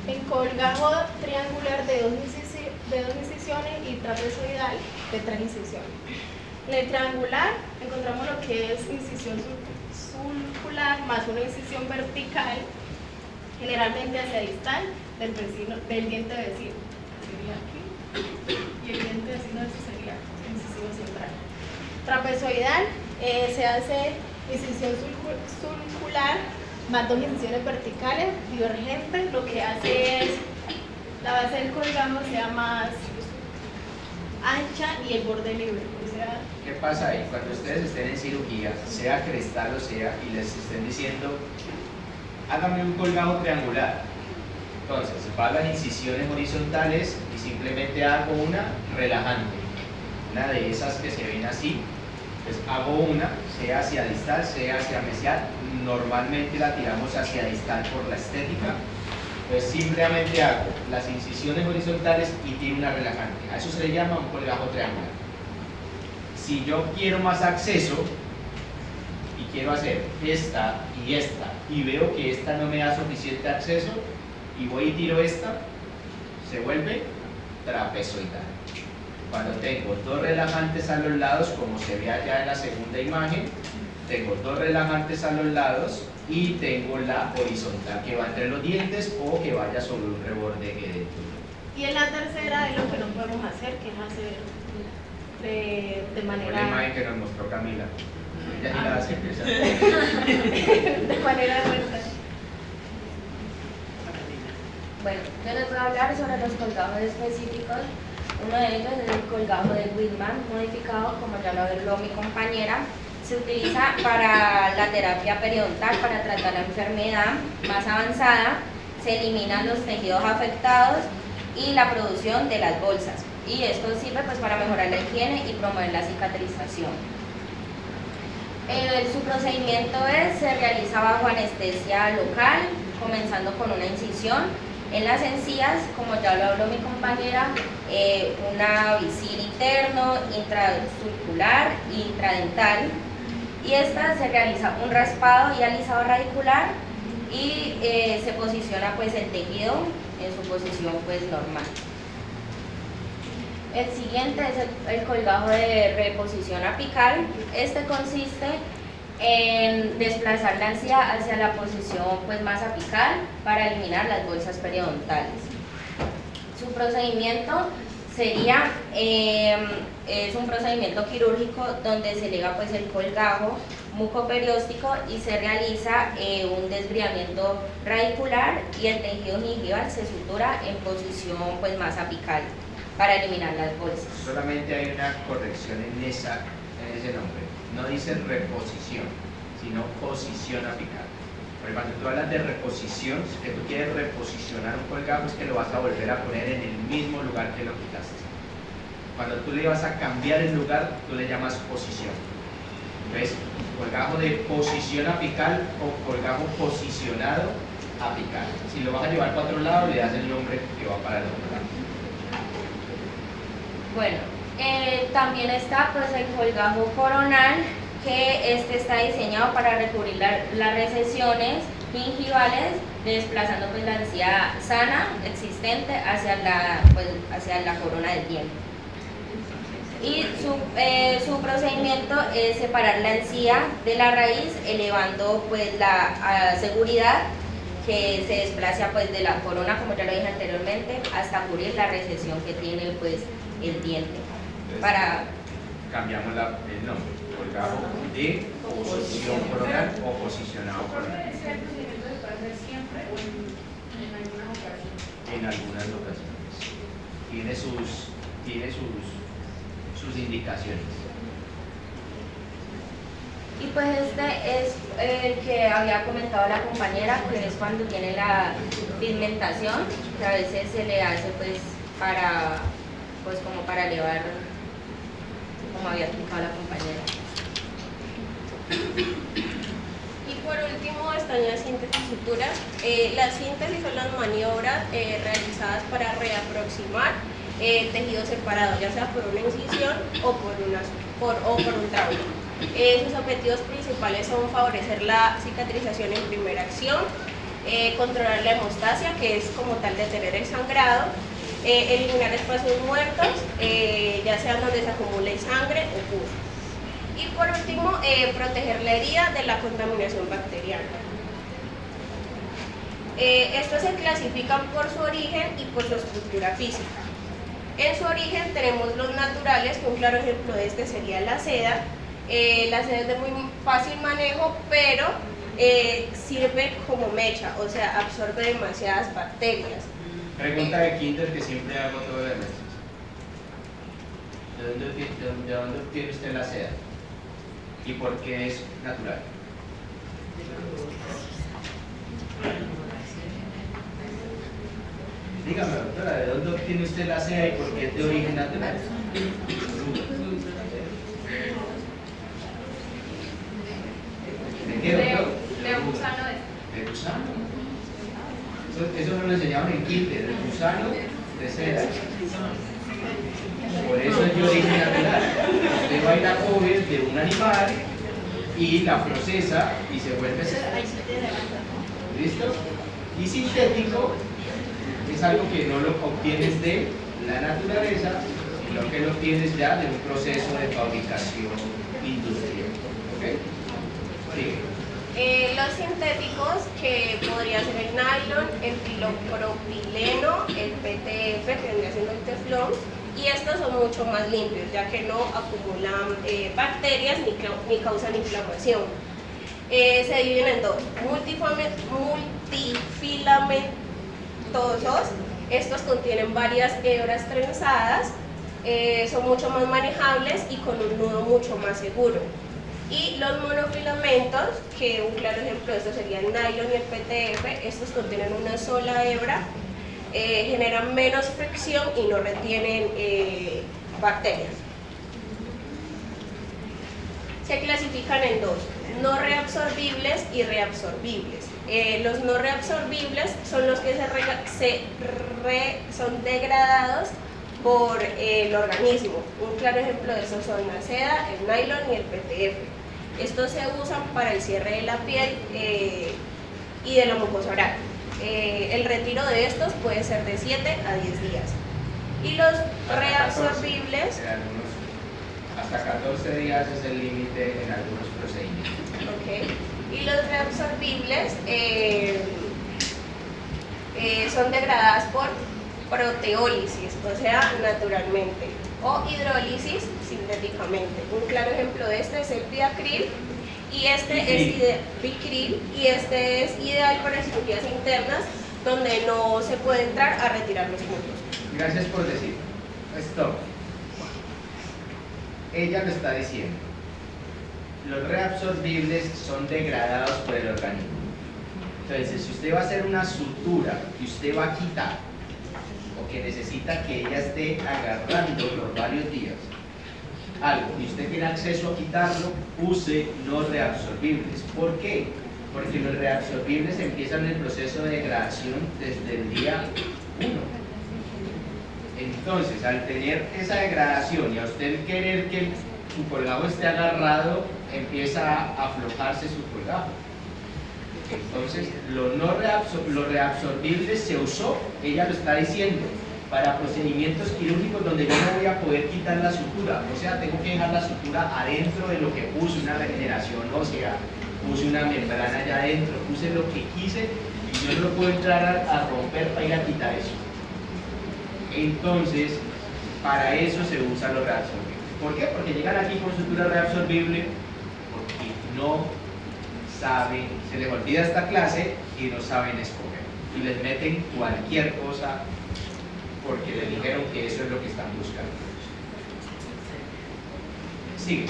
En colgajo triangular de dos incisiones y trapezoidal de 3 incisiones. En el triangular encontramos lo que es incisión sulcular más una incisión vertical, generalmente hacia distal del diente vecino. Sería aquí. Y el diente vecino sería el incisivo central. Trapezoidal se hace incisión sulcular más 2 incisiones verticales divergentes. Lo que hace es la base del colgajo sea más ancha y el borde libre. O sea, ¿qué pasa ahí? Cuando ustedes estén en cirugía, sea crestal o sea, y les estén diciendo, hágame un colgajo triangular. Entonces, va a las incisiones horizontales y simplemente hago una relajante. Una de esas que se ven así, pues hago una, sea hacia distal, sea hacia mesial. Normalmente la tiramos hacia distal por la estética. Pues simplemente hago las incisiones horizontales y tiro una relajante. A eso se le llama un colgajo triangular. Si yo quiero más acceso y quiero hacer esta, y veo que esta no me da suficiente acceso, y voy y tiro esta, se vuelve trapezoidal. Cuando tengo 2 relajantes a los lados, como se ve allá en la segunda imagen, tengo 2 relajantes a los lados y tengo la horizontal que va entre los dientes o que vaya sobre un reborde que dentro. y en la tercera es lo que no podemos hacer, que es hacer de manera... Fue la imagen que nos mostró Camila. Ella sí la hace empezar. de manera recta. Bueno, yo les voy a hablar sobre los colgajos específicos. Uno de ellos es el colgajo de Whitman modificado, como ya lo habló mi compañera. Se utiliza para la terapia periodontal, para tratar la enfermedad más avanzada. Se eliminan los tejidos afectados y la producción de las bolsas. Y esto sirve pues para mejorar la higiene y promover la cicatrización. Su procedimiento se realiza bajo anestesia local, comenzando con una incisión en las encías, como ya lo habló mi compañera, una bisil interno, intrasurcular e intradental, y esta se realiza un raspado y alisado radicular y se posiciona pues el tejido en su posición pues normal. El siguiente es el colgajo de reposición apical. Este consiste en desplazar la encía hacia la posición pues más apical para eliminar las bolsas periodontales. Su procedimiento sería, es un procedimiento quirúrgico donde se eleva pues el colgajo mucoperióstico y se realiza un desbriamiento radicular y el tejido gingival se sutura en posición pues más apical para eliminar las bolsas. Solamente hay una corrección en ese nombre. No dice reposición, sino posición apical. Pero cuando tú hablas de reposición, que tú quieres reposicionar un colgajo, es que lo vas a volver a poner en el mismo lugar que lo quitaste. Cuando tú le vas a cambiar el lugar, tú le llamas posición. ¿Ves? Colgajo de posición apical o colgajo posicionado apical. Si lo vas a llevar para otro lado, le das el nombre que va para el otro lado. Bueno, también está pues el colgajo coronal, que está diseñado para recubrir las recesiones gingivales, desplazando pues la encía sana existente hacia la corona del diente. Y su procedimiento es separar la encía de la raíz, elevando pues la seguridad que se desplaza pues de la corona, como ya lo dije anteriormente, hasta cubrir la recesión que tiene pues el diente. Entonces, cambiamos el nombre, colgajo de posición coronal o posicionado coronal. ¿Ese procedimiento se puede hacer siempre o en algunas ocasiones? En algunas ocasiones. Tiene sus indicaciones. Y pues este es el que había comentado la compañera, que es cuando tiene la pigmentación, que a veces se le hace pues como para elevar, como había explicado la compañera. Y por último están las síntesis suturas. Las síntesis son las maniobras realizadas para reaproximar tejido separado, ya sea por una incisión o por un trauma. Sus objetivos principales son favorecer la cicatrización en primera acción, controlar la hemostasia, que es como tal detener el sangrado, eliminar espacios muertos, ya sea donde se acumule sangre o pus. Y por último, proteger la herida de la contaminación bacteriana. Estos se clasifican por su origen y por su estructura física. En su origen tenemos los naturales, que un claro ejemplo de este sería la seda. La seda es de muy fácil manejo, pero sirve como mecha, o sea, absorbe demasiadas bacterias. Pregunta de kinder que siempre hago todo el mes. ¿De dónde obtiene usted la seda? ¿Y por qué es natural? Dígame, doctora, ¿de dónde obtiene usted la seda y por qué es de origen natural? ¿De qué, doctor? De gusano ¿De gusano? Eso me lo enseñaron en kinder, el gusano de seda. Por eso es de origen natural. Usted va a ir a coger de un animal y la procesa y se vuelve seda. ¿Listo? Y sintético es algo que no lo obtienes de la naturaleza, sino que lo obtienes ya de un proceso de fabricación industrial. ¿Ok? Sí. Los sintéticos, que podría ser el nylon, el filopropileno, el PTF, que vendría siendo el teflón, y estos son mucho más limpios, ya que no acumulan bacterias ni causan inflamación. Se dividen en dos: multifilamentosos. Estos contienen varias hebras trenzadas, son mucho más manejables y con un nudo mucho más seguro. Y los monofilamentos, que un claro ejemplo de esto sería el nylon y el PTF, estos contienen una sola hebra, generan menos fricción y no retienen bacterias. Se clasifican en dos: no reabsorbibles y reabsorbibles. Los no reabsorbibles son los que son degradados por el organismo. Un claro ejemplo de eso son la seda, el nylon y el PTF. Estos se usan para el cierre de la piel y de la mucosa oral. El retiro de estos puede ser de 7 a 10 días. Y los reabsorbibles... Hasta 14 días es el límite en algunos procedimientos. Okay. Y los reabsorbibles son degradadas por proteólisis, o sea, naturalmente, o hidrólisis sintéticamente. Un claro ejemplo de este es el Biacril, y Bicril, y este es ideal para cirugías internas donde no se puede entrar a retirar los puntos. Gracias por decir. Stop. Ella lo está diciendo. Los reabsorbibles son degradados por el organismo. Entonces, si usted va a hacer una sutura y usted va a quitar, o que necesita que ella esté agarrando por varios días algo, y usted tiene acceso a quitarlo, use no reabsorbibles. ¿Por qué? Porque los reabsorbibles empiezan el proceso de degradación desde el día 1. Entonces, al tener esa degradación y a usted querer que su colgajo esté agarrado, empieza a aflojarse su colgajo. Entonces, lo reabsorbible se usó, ella lo está diciendo, para procedimientos quirúrgicos donde yo no voy a poder quitar la sutura, o sea, tengo que dejar la sutura adentro de lo que puse, una regeneración ósea, puse una membrana allá adentro, puse lo que quise y yo no puedo entrar a romper para ir a quitar eso. Entonces, para eso se usan los reabsorbibles. ¿Por qué? Porque llegan aquí con sutura reabsorbible porque no saben, se les olvida esta clase y no saben escoger y les meten cualquier cosa porque les dijeron que eso es lo que están buscando. Sigue.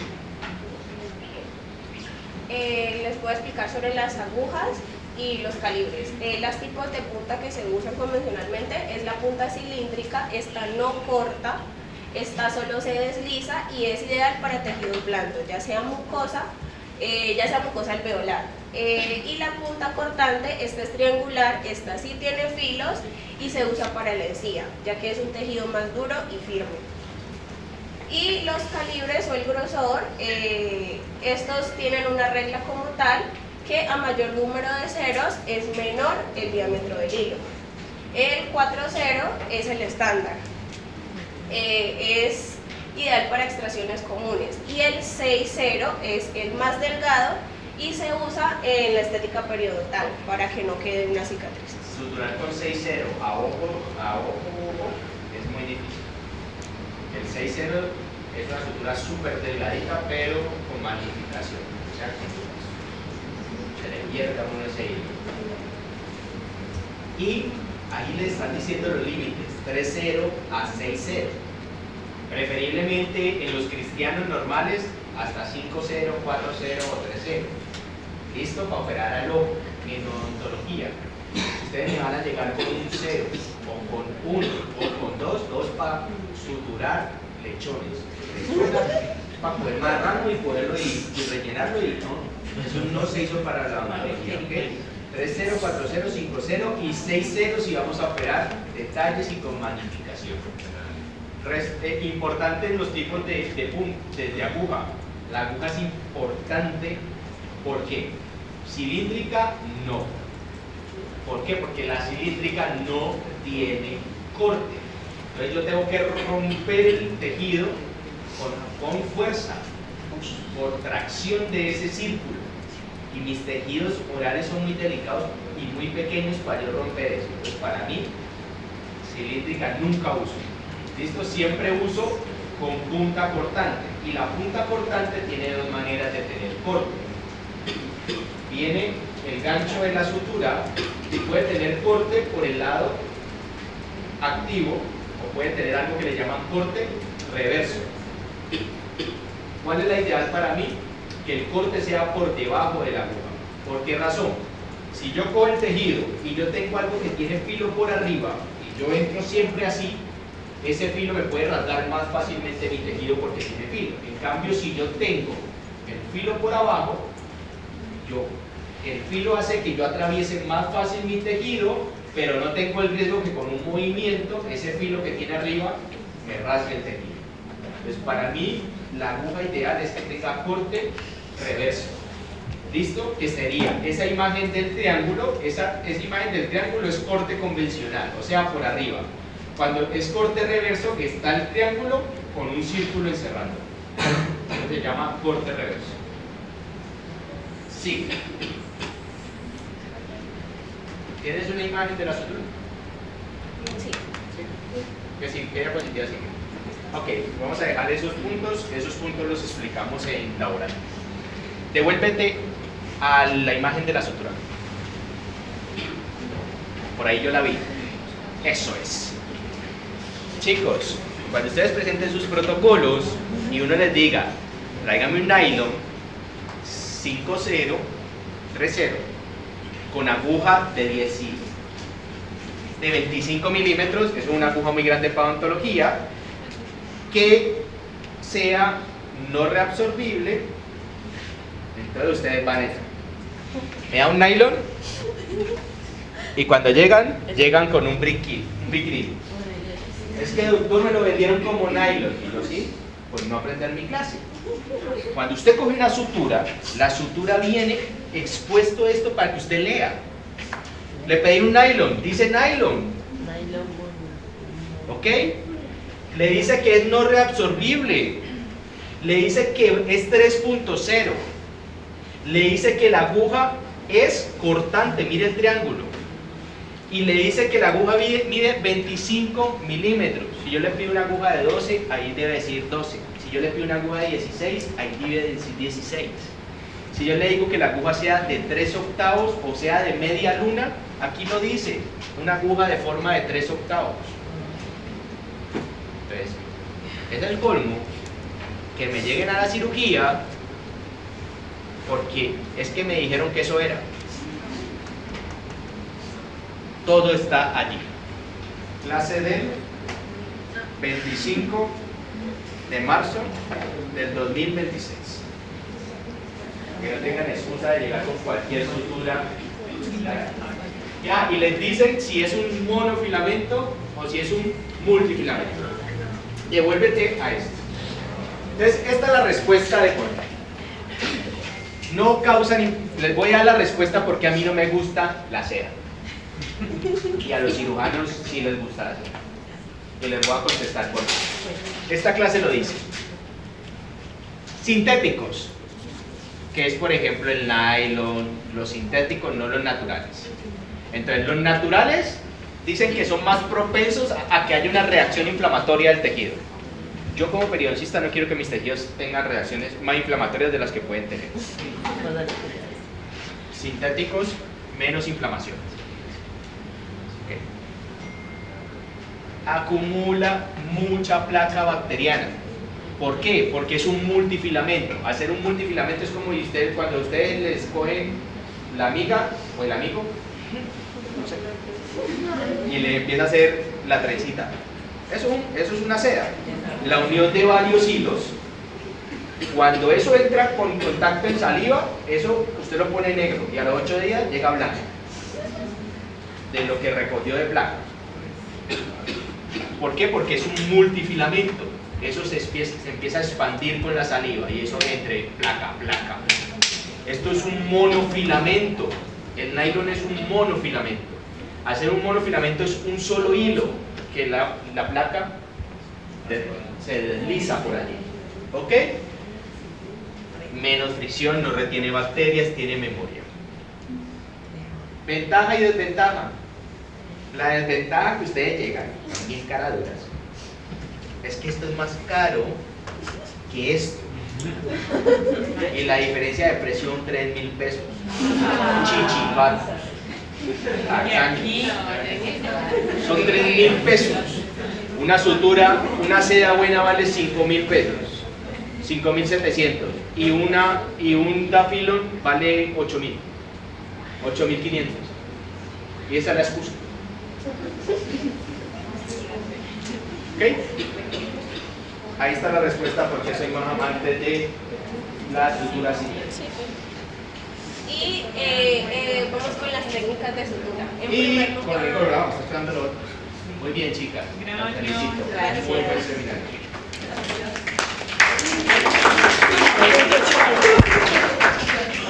Les puedo explicar sobre las agujas y los calibres. Los tipos de punta que se usan convencionalmente es la punta cilíndrica, esta no corta, esta solo se desliza y es ideal para tejidos blandos, ya sea mucosa alveolar. Y la punta cortante, esta es triangular, esta sí tiene filos y se usa para la encía, ya que es un tejido más duro y firme. Y los calibres o el grosor, estos tienen una regla como tal, que a mayor número de ceros es menor el diámetro del hilo. El 4-0 es el estándar, es ideal para extracciones comunes, y el 6-0 es el más delgado y se usa en la estética periodontal para que no quede una cicatriz. Suturar con 6-0 a ojo es muy difícil. El 6-0 es una sutura súper delgadita pero con magnificación, o sea, se le pierde a uno ese hilo. Y ahí le están diciendo los límites, 3-0 a 6-0. Preferiblemente en los cristianos normales hasta 5-0, 4-0 o 3-0. Listo para operar al ojo. En odontología, ustedes me van a llegar con un 0 o con 1 o con 2 para suturar lechones. Para poder marcarlo y poderlo y rellenarlo y no, eso no se hizo para la odontología, ¿ok? 3-0, 4-0, 5-0 y 6-0 si vamos a operar detalles y con magnificación. Importante en los tipos de aguja. La aguja es importante, ¿por qué? Cilíndrica no. ¿Por qué? Porque la cilíndrica no tiene corte. Entonces yo tengo que romper el tejido con fuerza, por tracción de ese círculo. Y mis tejidos orales son muy delicados y muy pequeños para yo romper eso. Entonces para mí, cilíndrica nunca uso. ¿Listo? Siempre uso con punta cortante. Y la punta cortante tiene dos maneras de tener corte. Viene el gancho de la sutura y puede tener corte por el lado activo o puede tener algo que le llaman corte reverso. ¿Cuál es la ideal para mí? Que el corte sea por debajo de la aguja. ¿Por qué razón? Si yo cojo el tejido y yo tengo algo que tiene filo por arriba y yo entro siempre así, ese filo me puede rasgar más fácilmente mi tejido porque tiene filo. En cambio, si yo tengo el filo por abajo, el filo hace que yo atraviese más fácil mi tejido, pero no tengo el riesgo que con un movimiento ese filo que tiene arriba me rasgue el tejido. Entonces, para mí, la aguja ideal es que tenga corte reverso. ¿Listo? Que sería esa imagen del triángulo, esa imagen del triángulo es corte convencional, o sea, por arriba. Cuando es corte reverso, está el triángulo con un círculo encerrando. Eso se llama corte reverso. Sí. ¿Tienes una imagen de la sutura? Sí. Que sí, que ella positiva sigue. Ok, vamos a dejar esos puntos los explicamos en laboratorio. Devuélvete a la imagen de la sutura. Por ahí yo la vi. Eso es. Chicos, cuando ustedes presenten sus protocolos y uno les diga, tráigame un nylon 5-0, 3-0, con aguja de 25 milímetros, que es una aguja muy grande para odontología, que sea no reabsorbible. Entonces ustedes van a me da un nylon y cuando llegan con un brick grill. Es que doctor me lo vendieron como nylon. Y yo sí, pues no aprender mi clase. Cuando usted coge una sutura, la sutura viene expuesto esto para que usted lea. Le pedí un nylon, dice nylon. ¿Ok? Le dice que es no reabsorbible. Le dice que es 3.0. Le dice que la aguja es cortante, mire el triángulo. Y le dice que la aguja mide 25 milímetros. Si yo le pido una aguja de 12, ahí debe decir 12. Si yo le pido una aguja de 16, ahí debe decir 16. Si yo le digo que la aguja sea de 3/8 o sea de media luna, aquí lo dice, una aguja de forma de 3/8. Entonces, es el colmo que me lleguen a la cirugía porque es que me dijeron que eso era. Todo está allí. Clase del 25 de marzo del 2026. Que no tengan excusa de llegar con cualquier sutura. Ya, y les dicen si es un monofilamento o si es un multifilamento. Devuélvete a esto. Entonces, esta es la respuesta de Cornell. No causan, les voy a dar la respuesta porque a mí no me gusta la cera. Y a los cirujanos sí les gusta la cera. Y les voy a contestar por qué. Esta clase lo dice. Sintéticos, que es por ejemplo el nylon, los sintéticos, no los naturales. Entonces, los naturales dicen que son más propensos a que haya una reacción inflamatoria del tejido. Yo como periodoncista no quiero que mis tejidos tengan reacciones más inflamatorias de las que pueden tener. Sintéticos, menos inflamación. Okay. Acumula mucha placa bacteriana. ¿Por qué? Porque es un multifilamento. Hacer un multifilamento es como cuando ustedes les cogen la amiga o el amigo, no sé, y le empieza a hacer la trencita. Eso es una seda. La unión de varios hilos. Cuando eso entra con contacto en saliva, eso usted lo pone negro y a los 8 días llega blanco de lo que recogió de placa. ¿Por qué? Porque es un multifilamento. Eso se empieza a expandir con la saliva y eso entre placa. Esto es un monofilamento. El nylon es un monofilamento. Hacer un monofilamento es un solo hilo que la placa se desliza por allí. ¿Ok? Menos fricción, no retiene bacterias, tiene memoria. Ventaja y desventaja. La desventaja que ustedes llegan, bien caraduras, es que esto es más caro que esto. Y la diferencia de presión, 3.000 pesos. Chichipata. Son 3.000 pesos. Una sutura, una seda buena vale 5.000 pesos. 5.700. Y un dafilon vale 8.000. 8.500. Y esa es la excusa. ¿Ok? Ahí está la respuesta porque soy más amante de la sutura así. Y vamos con las técnicas de sutura. Y con el programa, está esperando lo otro. Muy bien, chicas. Las felicito. Muy buen seminario.